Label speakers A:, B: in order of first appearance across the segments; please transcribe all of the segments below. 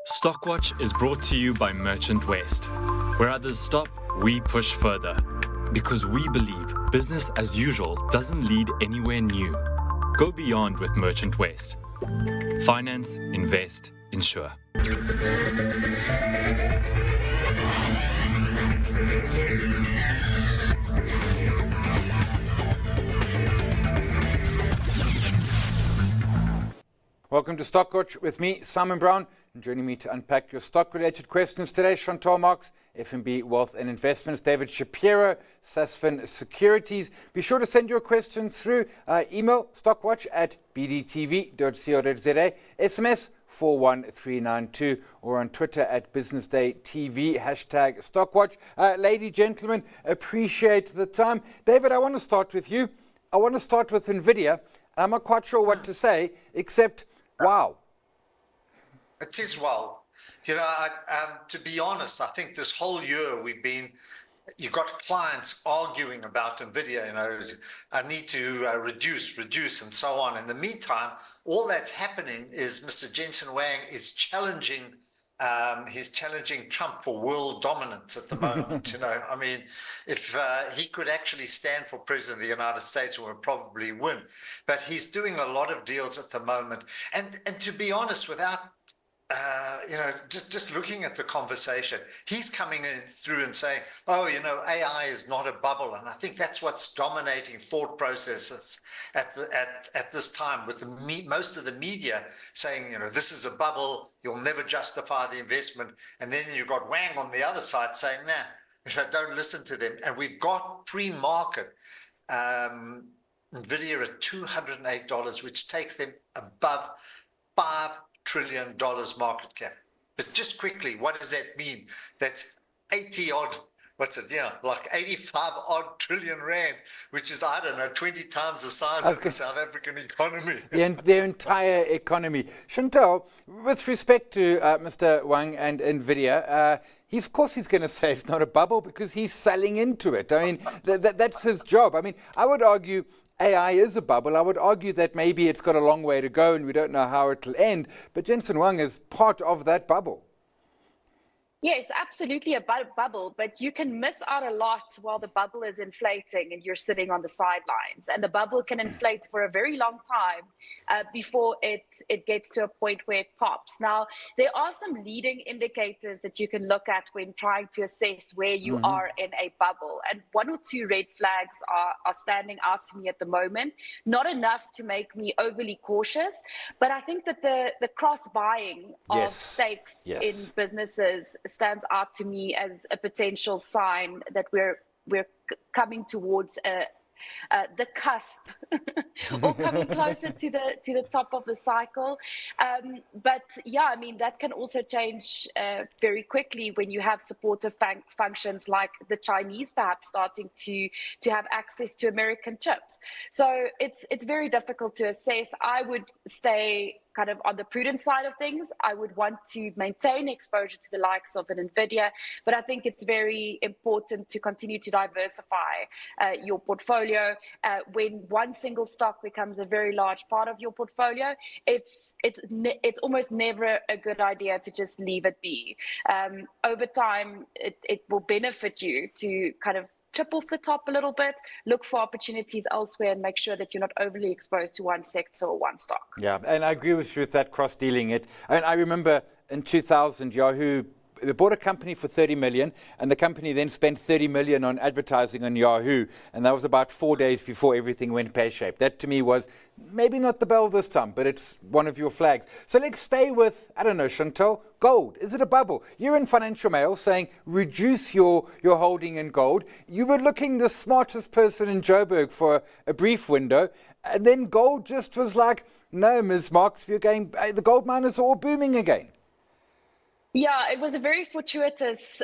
A: Stockwatch is brought to you by Merchant West. Where others stop, we push further. Because we believe business as usual doesn't lead anywhere new. Go beyond with Merchant West. Finance, invest, insure.
B: Welcome to Stockwatch with me, Simon Brown, and joining me to unpack your stock-related questions today, Chantal, Marx, FNB Wealth Investments, David Shapiro, Sasfin Securities. Be sure to send your questions through email stockwatch@bdtv.co.za, SMS 41392, or on Twitter at BusinessDayTV, #Stockwatch. Ladies, gentlemen, appreciate the time. David, I want to start with you. I want to start with Nvidia. I'm not quite sure what to say, except wow.
C: It is wow. You know, to be honest, I think this whole year you've got clients arguing about Nvidia, you know, I need to reduce, and so on. In the meantime, all that's happening is Mr. Jensen Huang is challenging he's challenging Trump for world dominance at the moment. You know, I mean, if he could actually stand for president of the United States, we would probably win. But he's doing a lot of deals at the moment. And to be honest, without you know, just looking at the conversation, he's coming in through and saying, oh, you know, AI is not a bubble. And I think that's what's dominating thought processes at this time, with most of the media saying, you know, this is a bubble, you'll never justify the investment. And then you've got Wang on the other side saying, nah, don't listen to them. And we've got pre-market Nvidia at $208, which takes them above $5 trillion market cap. But just quickly, what does that mean? That's 80 odd, what's it? Yeah, like 85 odd trillion rand, which is, I don't know, 20 times the size of the South African economy.
B: Their entire economy. Chantal, with respect to Mr. Wang and Nvidia, of course he's going to say it's not a bubble because he's selling into it. I mean, that's his job. I mean, I would argue AI is a bubble. I would argue that maybe it's got a long way to go and we don't know how it'll end. But Jensen Huang is part of that bubble.
D: Yes, absolutely a bubble, but you can miss out a lot while the bubble is inflating and you're sitting on the sidelines. And the bubble can inflate for a very long time before it gets to a point where it pops. Now, there are some leading indicators that you can look at when trying to assess where you are in a bubble. And one or two red flags are standing out to me at the moment. Not enough to make me overly cautious, but I think that the cross-buying of stakes in businesses stands out to me as a potential sign that we're coming towards the cusp or coming closer to the top of the cycle. But yeah, I mean, that can also change very quickly when you have supportive functions like the Chinese perhaps starting to have access to American chips. So it's very difficult to assess. I would stay kind of on the prudent side of things. I would want to maintain exposure to the likes of an Nvidia, but I think it's very important to continue to diversify your portfolio. When one single stock becomes a very large part of your portfolio, it's almost never a good idea to just leave it be. Over time, it will benefit you to kind of chip off the top a little bit, look for opportunities elsewhere, and make sure that you're not overly exposed to one sector or one stock.
B: Yeah, and I agree with you with that cross-dealing. I remember in 2000, Yahoo, they bought a company for 30 million, and the company then spent 30 million on advertising on Yahoo, and that was about 4 days before everything went pear-shaped. That to me was maybe not the bell this time, but it's one of your flags. So let's stay with, I don't know, Chantal, gold. Is it a bubble? You're in Financial Mail saying reduce your holding in gold. You were looking the smartest person in Joburg for a brief window, and then gold just was like, no, Ms. Marx, you're going, the gold miners are all booming again.
D: Yeah, it was a very fortuitous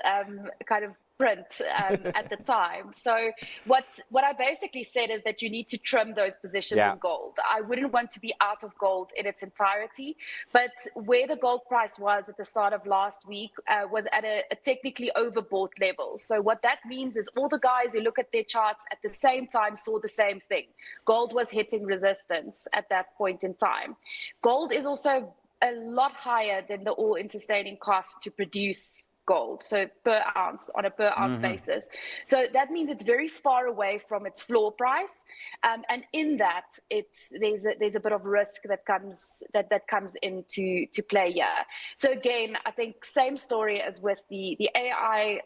D: kind of print at the time. So what I basically said is that you need to trim those positions in gold. I wouldn't want to be out of gold in its entirety, but where the gold price was at the start of last week was at a technically overbought level. So what that means is all the guys who look at their charts at the same time saw the same thing. Gold was hitting resistance at that point in time. Gold is also a lot higher than the all-in sustaining cost to produce gold, so per ounce, on a per ounce basis. So that means it's very far away from its floor price, and in that there's a bit of risk that comes into play here. So again, I think same story as with the AI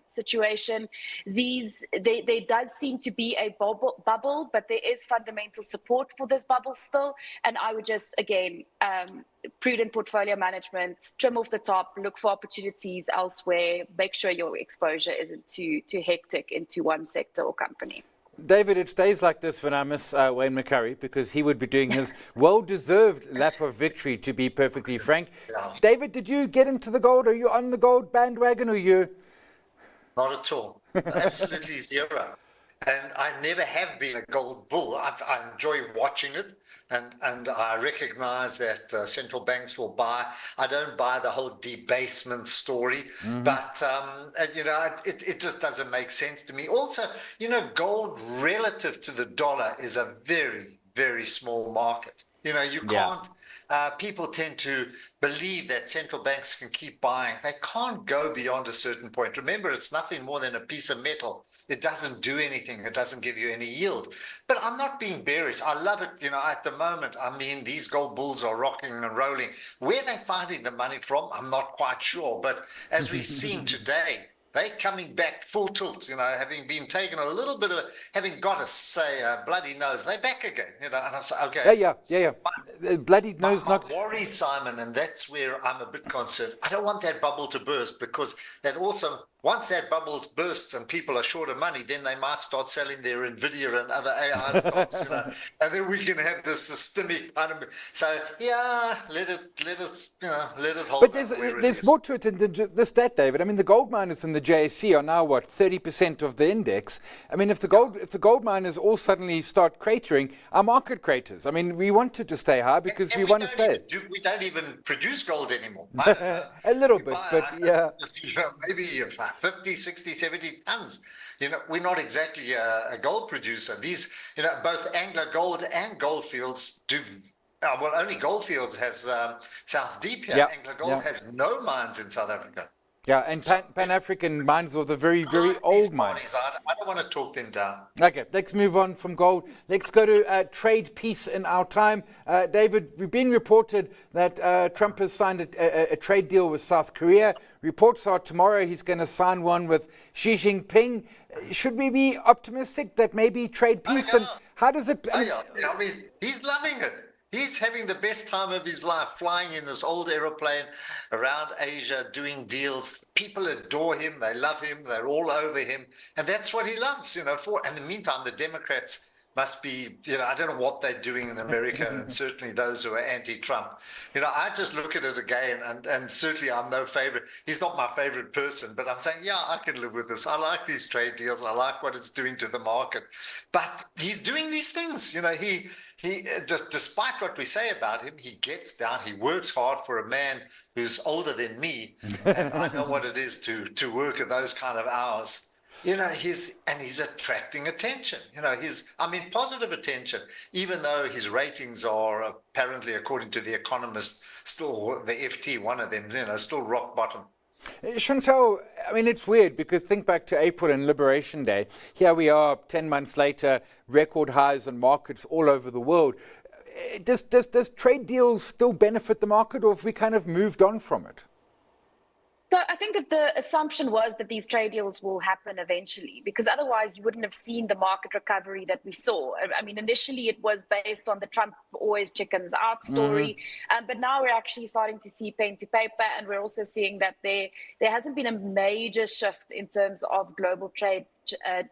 D: situation. There does seem to be a bubble, but there is fundamental support for this bubble still, and I would just again prudent portfolio management, trim off the top, look for opportunities elsewhere, make sure your exposure isn't too hectic into one sector or company.
B: David, it's days like this when I miss Wayne McCurry, because he would be doing his well-deserved lap of victory, to be perfectly frank.
C: Yeah.
B: David, did you get into the gold? Are you on the gold bandwagon, or you?
C: Not at all. Absolutely zero. And I never have been a gold bull. I enjoy watching it, and I recognize that central banks will buy. I don't buy the whole debasement story, but it just doesn't make sense to me. Also, gold relative to the dollar is a very, very small market. You can't. People tend to believe that central banks can keep buying. They can't go beyond a certain point. Remember, it's nothing more than a piece of metal. It doesn't do anything. It doesn't give you any yield. But I'm not being bearish. I love it. At the moment, I mean, these gold bulls are rocking and rolling. Where they're finding the money from, I'm not quite sure. But as we've seen today, they're coming back full tilt, having been taken a little bit of, having got a bloody nose, they're back again, and I'm saying, okay.
B: Yeah. Bloody nose
C: not worry, Simon, and that's where I'm a bit concerned. I don't want that bubble to burst, because that also, once that bubble bursts and people are short of money, then they might start selling their Nvidia and other AI stocks, and then we can have this systemic kind of. So let it hold.
B: But there's more to it than just that, David. I mean, the gold miners in the JSE are now 30% of the index. I mean, if the gold miners all suddenly start cratering, our market craters. I mean, we wanted to stay high because we want to stay.
C: We don't even produce gold anymore.
B: A little bit, but yeah.
C: Maybe 50, 60, 70 tons. We're not exactly a gold producer. These, both Anglo Gold and Goldfields do. Well, only Goldfields has South Deep here. Anglo Gold has no mines in South Africa.
B: Yeah, and Pan-African mines are the very, very old mines.
C: I don't want to talk them down.
B: Okay, let's move on from gold. Let's go to trade peace in our time. David, we've been reported that Trump has signed a trade deal with South Korea. Reports are tomorrow he's going to sign one with Xi Jinping. Should we be optimistic that maybe trade peace? And how does it?
C: I mean, he's loving it. He's having the best time of his life, flying in this old aeroplane around Asia, doing deals. People adore him. They love him. They're all over him. And that's what he loves, And in the meantime, the Democrats must be, I don't know what they're doing in America, and certainly those who are anti-Trump. I just look at it again, and certainly I'm no favorite. He's not my favorite person, but I'm saying, I can live with this. I like these trade deals. I like what it's doing to the market. But he's doing these things. He just, despite what we say about him, he gets down. He works hard for a man who's older than me, and I know what it is to work at those kind of hours. He's attracting attention, positive attention, even though his ratings are apparently, according to The Economist, still the FT, one of them, still rock bottom.
B: Chantal, I mean, it's weird because think back to April and Liberation Day. Here we are 10 months later, record highs on markets all over the world. Does trade deals still benefit the market, or have we kind of moved on from it?
D: So I think that the assumption was that these trade deals will happen eventually, because otherwise you wouldn't have seen the market recovery that we saw. I mean, initially it was based on the Trump always chickens out story, but now we're actually starting to see pen to paper, and we're also seeing that there hasn't been a major shift in terms of global trade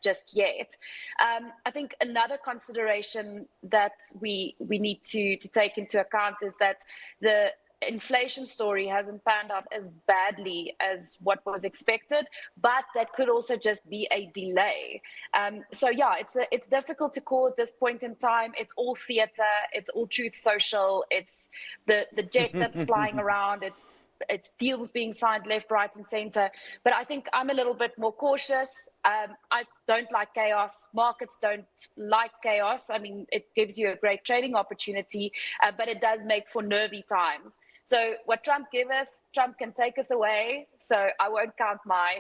D: just yet. I think another consideration that we need to take into account is that the inflation story hasn't panned out as badly as what was expected, but that could also just be a delay. It's difficult to call at this point in time. It's all theater, it's all Truth Social, it's the jet that's flying around, it's deals being signed left, right, and center. But I think I'm a little bit more cautious. I don't like chaos. Markets don't like chaos. I mean, it gives you a great trading opportunity, but it does make for nervy times. So what Trump giveth, Trump can taketh away. So I won't count my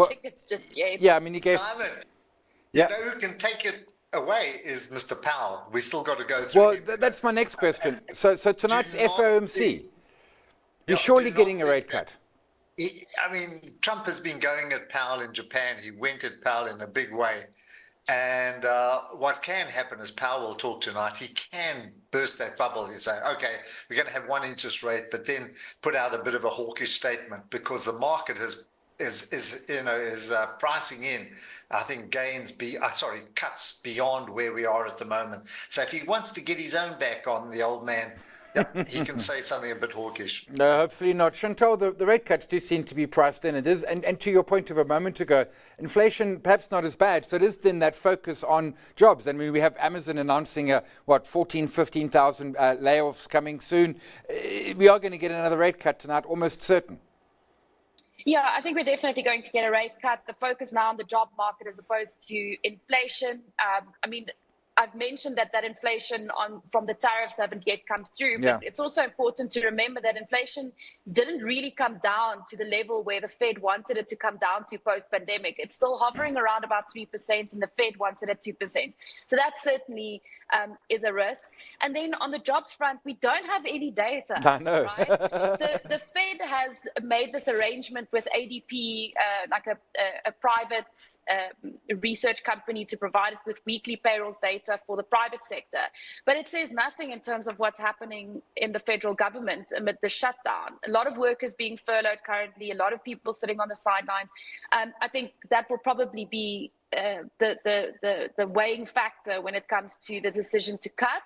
D: tickets just yet.
B: Yeah, I mean, he gave.
C: Simon,
B: Yeah.
C: you know who can take it away is Mr. Powell. We still got to go through.
B: Well,
C: him.
B: that's my next question. So tonight's
C: Do not
B: FOMC,
C: think-
B: you're
C: Yeah,
B: surely
C: do not
B: getting a
C: think
B: rate
C: that-
B: cut.
C: I mean, Trump has been going at Powell in Japan. He went at Powell in a big way. And what can happen is Powell will talk tonight. He can burst that bubble and say, okay, we're going to have one interest rate, but then put out a bit of a hawkish statement because the market is pricing in, I think, cuts beyond where we are at the moment. So if he wants to get his own back on the old man, yeah, he can say something a bit hawkish.
B: No, hopefully not. Chantal, the rate cuts do seem to be priced in. It is, and to your point of a moment ago, inflation perhaps not as bad. So it is then that focus on jobs. I mean, we have Amazon announcing 15,000 layoffs coming soon. We are going to get another rate cut tonight, almost certain.
D: Yeah, I think we're definitely going to get a rate cut. The focus now on the job market as opposed to inflation. I mean, I've mentioned that inflation from the tariffs haven't yet come through, but it's also important to remember that inflation didn't really come down to the level where the Fed wanted it to come down to post-pandemic. It's still hovering around about 3%, and the Fed wants it at 2%. So that certainly is a risk. And then on the jobs front, we don't have any data.
B: I know.
D: Right? So the Fed has made this arrangement with ADP, like a private research company, to provide it with weekly payrolls data for the private sector. But it says nothing in terms of what's happening in the federal government amid the shutdown. A lot of workers being furloughed currently, a lot of people sitting on the sidelines. I think that will probably be the weighing factor when it comes to the decision to cut.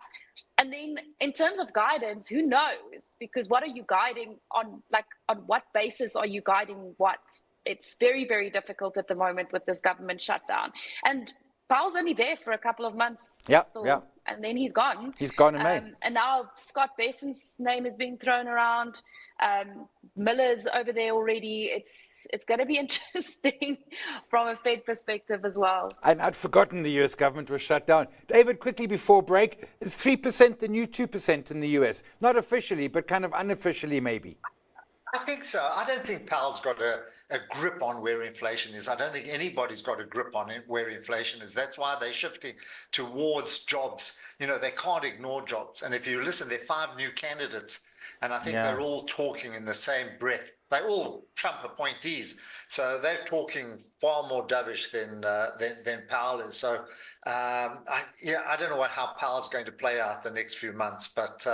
D: And then in terms of guidance, who knows? Because what are you guiding on? Like, on what basis are you guiding what? It's very, very difficult at the moment with this government shutdown. And Powell's only there for a couple of months, and then he's gone.
B: He's gone in May.
D: And now Scott Bessent's name is being thrown around. Miller's over there already. It's going to be interesting from a Fed perspective as well.
B: And I'd forgotten the US government was shut down. David, quickly before break, is 3% the new 2% in the US? Not officially, but kind of unofficially maybe.
C: I think so. I don't think Powell's got a grip on where inflation is. I don't think anybody's got a grip on where inflation is. That's why they're shifting towards jobs. You know, they can't ignore jobs. And if you listen, there are 5 new candidates, and I think they're all talking in the same breath. They're all Trump appointees, so they're talking far more dovish than Powell is. So I don't know how Powell's going to play out the next few months, but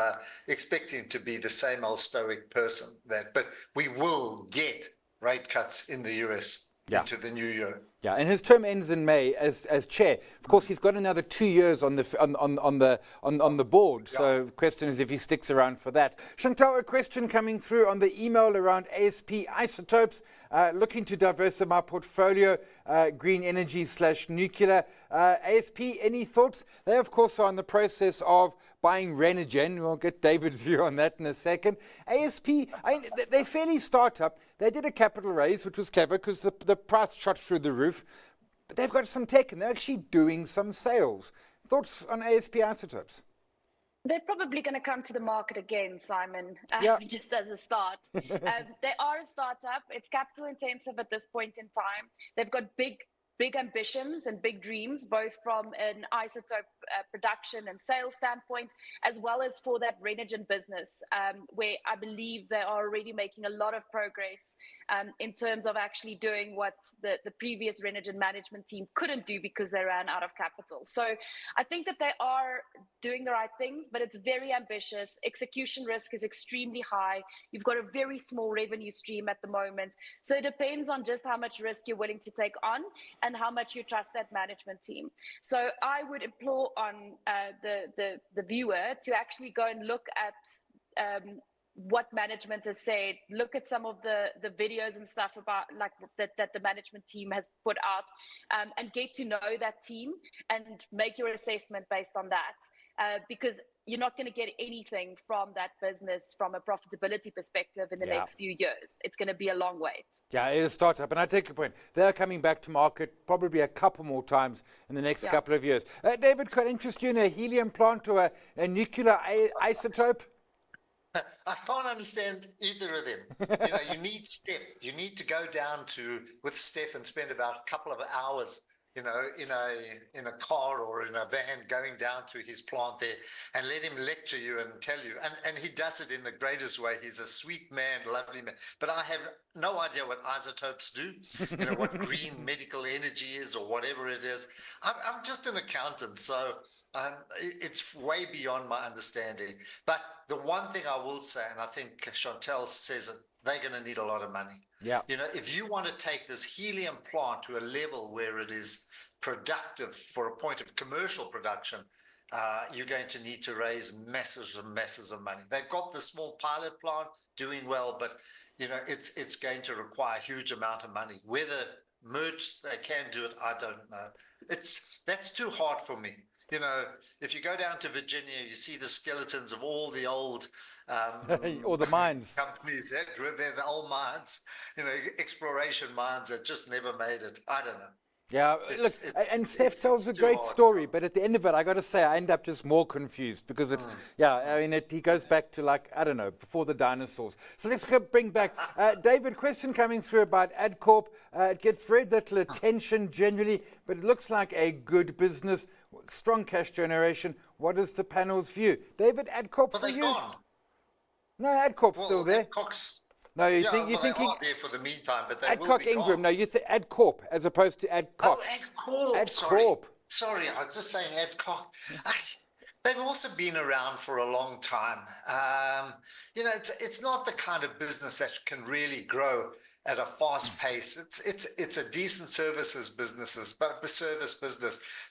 C: expect him to be the same old stoic person. But we will get rate cuts in the US into the new year.
B: Yeah, and his term ends in May as chair. Of course, he's got another 2 years on the board. So the question is if he sticks around for that. Chantal, a question coming through on the email around ASP Isotopes, looking to diversify my portfolio, green energy / nuclear. ASP, any thoughts? They, of course, are in the process of buying Renogen. We'll get David's view on that in a second. ASP, they're fairly startup. They did a capital raise, which was clever because the price shot through the roof. But they've got some tech and they're actually doing some sales. Thoughts on ASP Isotopes?
D: They're probably going to come to the market again, Simon, just as a start. They are a startup. It's capital intensive at this point in time. They've got big ambitions and big dreams, both from an isotope production and sales standpoint, as well as for that Renogen business, where I believe they are already making a lot of progress in terms of actually doing what the previous Renogen management team couldn't do because they ran out of capital. So I think that they are doing the right things, but it's very ambitious. Execution risk is extremely high. You've got a very small revenue stream at the moment. So it depends on just how much risk you're willing to take on and how much you trust that management team. So I would implore on the viewer to actually go and look at what management has said, look at some of the videos and stuff about like that the management team has put out, and get to know that team and make your assessment based on that, because you're not going to get anything from that business from a profitability perspective in the next few years. It's going to be a long wait. Yeah,
B: it is a startup. And I take your point. They're coming back to market probably a couple more times in the next couple of years. David, could I interest you in a helium plant or a nuclear isotope?
C: I can't understand either of them. You need Steph. You need to go down with Steph and spend about a couple of hours, in a car or in a van going down to his plant there and let him lecture you and tell you. And he does it in the greatest way. He's a sweet man, lovely man. But I have no idea what isotopes do, what green medical energy is or whatever it is. I'm just an accountant, so it's way beyond my understanding. But the one thing I will say, and I think Chantal says it, they're going to need a lot of money.
B: Yeah.
C: If you want to take this helium plant to a level where it is productive for a point of commercial production, you're going to need to raise masses and masses of money. They've got the small pilot plant doing well, but it's going to require a huge amount of money. Whether merged they can do it, I don't know. That's too hard for me. If you go down to Virginia, you see the skeletons of all the old
B: or the mines
C: companies. They're the old mines, exploration mines that just never made it. I don't know.
B: Yeah, and Steph tells a great story, but at the end of it, I got to say, I end up just more confused because it's, he goes back to before the dinosaurs. So let's bring back, David, question coming through about Adcorp. It gets very little attention generally, but it looks like a good business, strong cash generation. What is the panel's view? David, Adcorp for you?
C: Gone.
B: No, Adcorp's still there.
C: Adcorp's
B: No, you
C: they
B: think
C: are there for the meantime, but they
B: Adcock
C: will be
B: Ingram.
C: gone.
B: No, you think Adcorp as opposed to Adcock.
C: Oh, Adcorp.
B: Adcorp.
C: Sorry, I was just saying Adcock. They've also been around for a long time. It's not the kind of business that can really grow at a fast pace. It's a decent service business,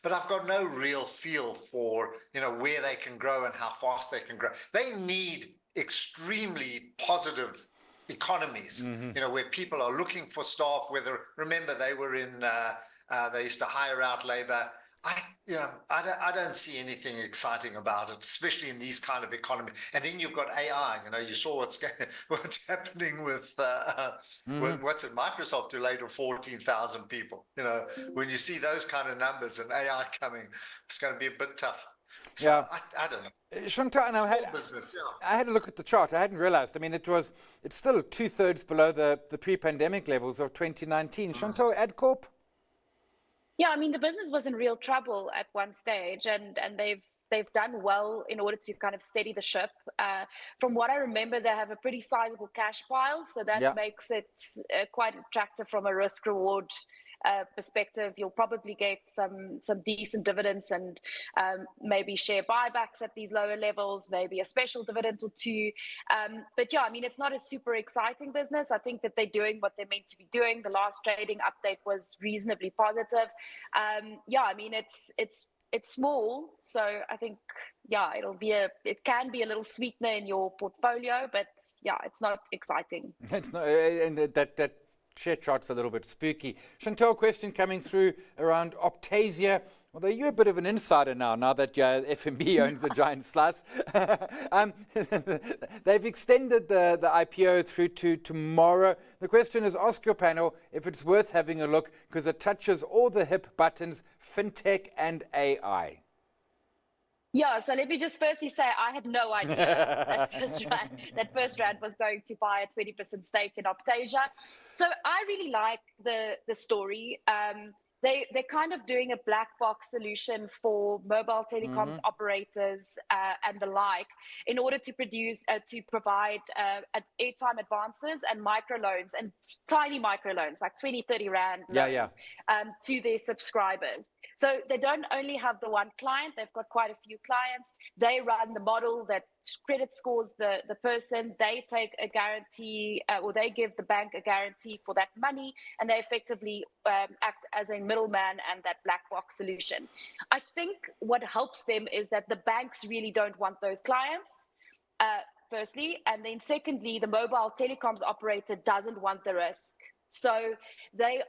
C: but I've got no real feel for where they can grow and how fast they can grow. They need extremely positive economies, where people are looking for staff. Remember they were they used to hire out labor. I don't see anything exciting about it, especially in these kind of economies. And then you've got AI. You saw what's happening with what's it? Microsoft who laid off 14,000 people. When you see those kind of numbers and AI coming, it's going to be a bit tough. So
B: Yeah.
C: I don't know.
B: Chantal,
C: Business, yeah.
B: I had a look at the chart. I hadn't realized. I mean, it's still 2/3 below the pre-pandemic levels of 2019. Chantal, Adcorp?
D: Yeah, I mean, the business was in real trouble at one stage, and they've done well in order to kind of steady the ship. From what I remember, they have a pretty sizable cash pile, so that makes it quite attractive from a risk-reward perspective. You'll probably get some decent dividends and maybe share buybacks at these lower levels, maybe a special dividend or two. But yeah, I mean, it's not a super exciting business. I think that they're doing what they're meant to be doing. The last trading update was reasonably positive. I mean, it's small, so I think it can be a little sweetener in your portfolio, but yeah, it's not exciting.
B: It's not, and that share chart's a little bit spooky. Chantal, question coming through around Optasia. Although you're a bit of an insider now that FNB owns a giant slice. They've extended the IPO through to tomorrow. The question is, ask your panel if it's worth having a look because it touches all the hip buttons, fintech and AI.
D: Yeah, so let me just firstly say I had no idea that first round was going to buy a 20% stake in Optasia. So I really like the story. They're kind of doing a black box solution for mobile telecoms operators and the like in order to provide airtime advances and microloans and tiny microloans, like 20, 30 Rand loans to their subscribers. So they don't only have the one client, they've got quite a few clients. They run the model that credit scores the person. They take a guarantee or they give the bank a guarantee for that money, and they effectively act as a middleman and that black box solution. I think what helps them is that the banks really don't want those clients, firstly, and then secondly, the mobile telecoms operator doesn't want the risk. So they're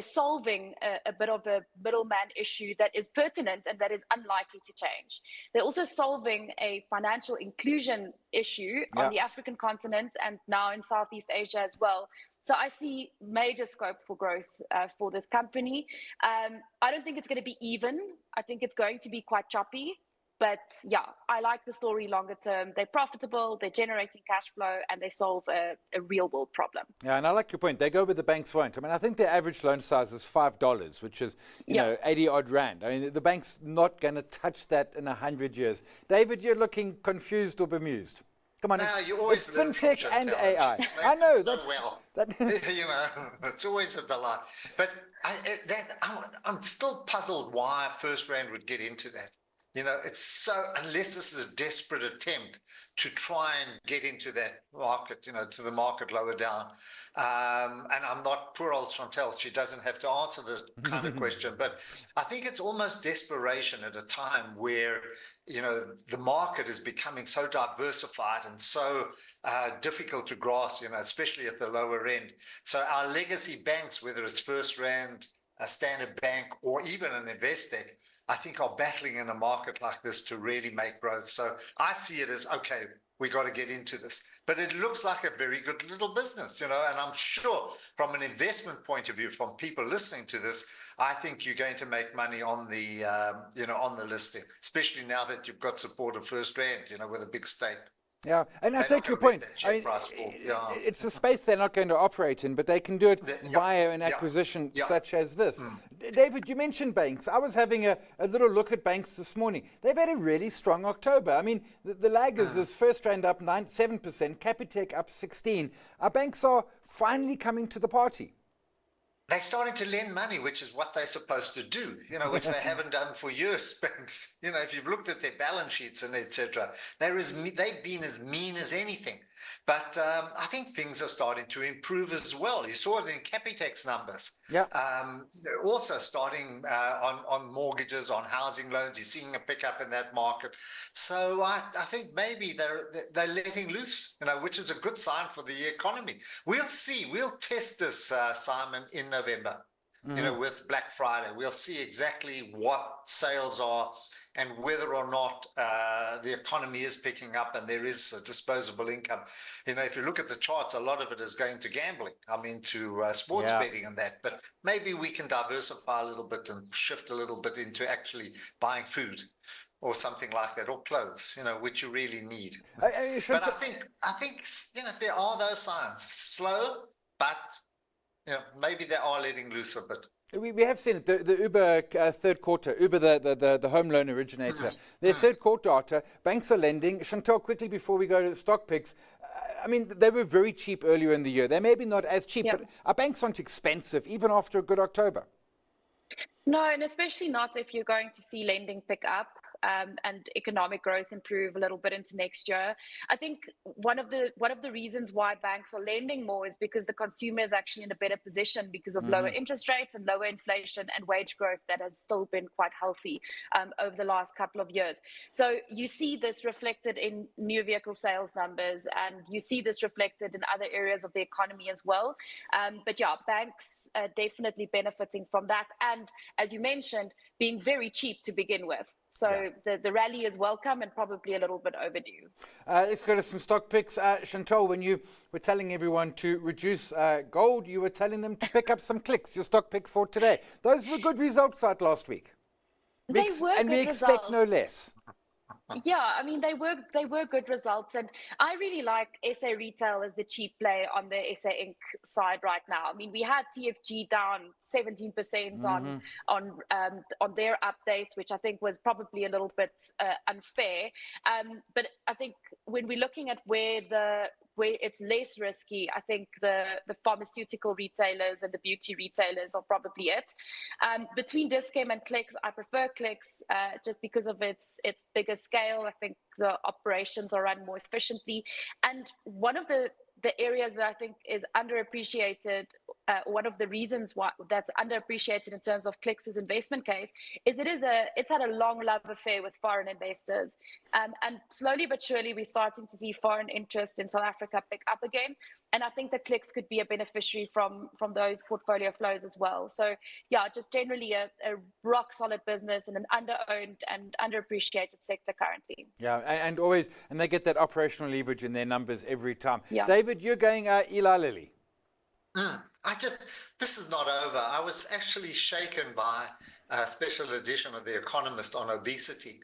D: solving a bit of a middleman issue that is pertinent and that is unlikely to change. They're also solving a financial inclusion issue on the African continent and now in Southeast Asia as well. So I see major scope for growth for this company. I don't think it's going to be even. I think it's going to be quite choppy. But yeah, I like the story longer term. They're profitable, they're generating cash flow, and they solve a real world problem.
B: Yeah, and I like your point. They go where the banks won't. I mean, I think their average loan size is $5, which is, 80 odd rand. I mean, the bank's not going to touch that in 100 years. David, you're looking confused or bemused. Come on, it's fintech and AI. I know
C: so
B: that's
C: well.
B: That
C: It's always a delight. But I'm still puzzled why First Rand would get into that. It's so, unless this is a desperate attempt to try and get into that market, to the market lower down. And I'm not, poor old Chantal, she doesn't have to answer this kind of question, but I think it's almost desperation at a time where, the market is becoming so diversified and so difficult to grasp, especially at the lower end. So our legacy banks, whether it's First Rand, a Standard Bank, or even an Investec, I think are battling in a market like this to really make growth. So I see it as, okay, we got to get into this. But it looks like a very good little business, and I'm sure from an investment point of view, from people listening to this, I think you're going to make money on the, on the listing, especially now that you've got support of First Rand, with a big stake.
B: Yeah, and I take your point. It's a space they're not going to operate in, but they can do it via an acquisition such as this. David, you mentioned banks. I was having a little look at banks this morning. They've had a really strong October. I mean, the laggers is First Rand up 7%, Capitec up 16%. Our banks are finally coming to the party.
C: They're starting to lend money, which is what they're supposed to do, which they haven't done for years. Banks, if you've looked at their balance sheets and etc., they've been as mean as anything. But I think things are starting to improve as well. You saw it in Capitec's numbers.
B: Yeah.
C: Also starting on mortgages, on housing loans. You're seeing a pickup in that market. So I think maybe they're letting loose, which is a good sign for the economy. We'll see. We'll test this, Simon, in November. With Black Friday, we'll see exactly what sales are and whether or not the economy is picking up and there is a disposable income. If you look at the charts, a lot of it is going to gambling. To sports betting and that. But maybe we can diversify a little bit and shift a little bit into actually buying food or something like that, or clothes, which you really need. But I think there are those signs. Slow, but maybe they are letting loose a bit.
B: We have seen it. The Uber third quarter, Uber, the home loan originator, their third quarter data, banks are lending. Chantal, quickly before we go to stock picks, I mean, they were very cheap earlier in the year. They may be not as cheap, but our banks aren't expensive, even after a good October.
D: No, and especially not if you're going to see lending pick up. And economic growth improve a little bit into next year. I think one of the reasons why banks are lending more is because the consumer is actually in a better position because of lower interest rates and lower inflation and wage growth that has still been quite healthy over the last couple of years. So you see this reflected in new vehicle sales numbers, and you see this reflected in other areas of the economy as well. But yeah, banks are definitely benefiting from that, and as you mentioned, being very cheap to begin with. So the rally is welcome and probably a little bit overdue.
B: Let's go to some stock picks. Chantal, when you were telling everyone to reduce gold, you were telling them to pick up some clicks, your stock pick for today. Those were good results out last week.
D: They were
B: and
D: good
B: we expect
D: results.
B: no less.
D: Yeah, I mean, they were good results. And I really like SA Retail as the cheap play on the SA Inc. side right now. I mean, we had TFG down 17% on their update, which I think was probably a little bit unfair. But I think when we're looking at where it's less risky, I think the pharmaceutical retailers and the beauty retailers are probably it. Between Dis-Chem and Clicks, I prefer Clicks just because of its bigger scale. I think the operations are run more efficiently. And one of the areas that I think is underappreciated, one of the reasons why that's underappreciated in terms of Clicks' investment case is it's had a long love affair with foreign investors. And slowly but surely, we're starting to see foreign interest in South Africa pick up again. And I think that Clicks could be a beneficiary from those portfolio flows as well. So yeah, just generally a rock solid business in an under-owned and underappreciated sector currently.
B: Yeah, and they get that operational leverage in their numbers every time.
D: Yeah.
B: David, you're going Eli Lilly.
C: This is not over. I was actually shaken by a special edition of The Economist on obesity.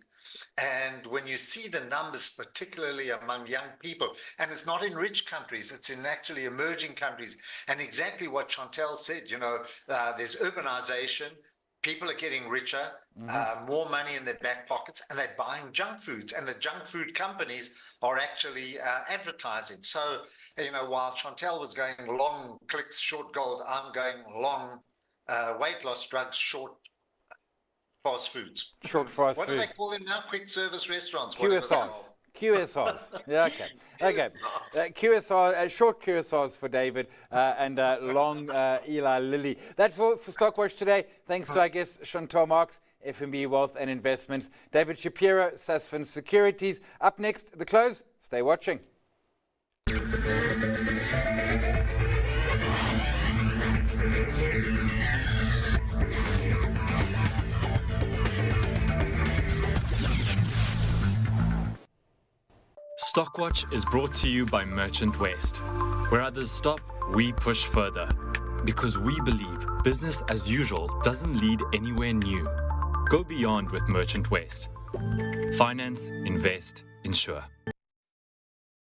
C: And when you see the numbers, particularly among young people, and it's not in rich countries, it's in actually emerging countries. And exactly what Chantal said, there's urbanization, people are getting richer, more money in their back pockets, and they're buying junk foods. And the junk food companies are actually advertising. So, while Chantal was going long clicks, short gold, I'm going long weight loss drugs, short fast foods.
B: Short fast
C: what
B: foods.
C: do they call them now? Quick service restaurants.
B: QSRs. QSRs. Yeah, okay. Okay. QSR, short QSRs for David and long Eli Lilly. That's all for Stockwatch today. Thanks to our guest Chantal Marx, FNB Wealth and Investments. David Shapiro, Sasfin Securities. Up next, the close. Stay watching.
A: Stockwatch is brought to you by Merchant West. Where others stop, we push further. Because we believe business as usual doesn't lead anywhere new. Go beyond with Merchant West. Finance, invest, insure.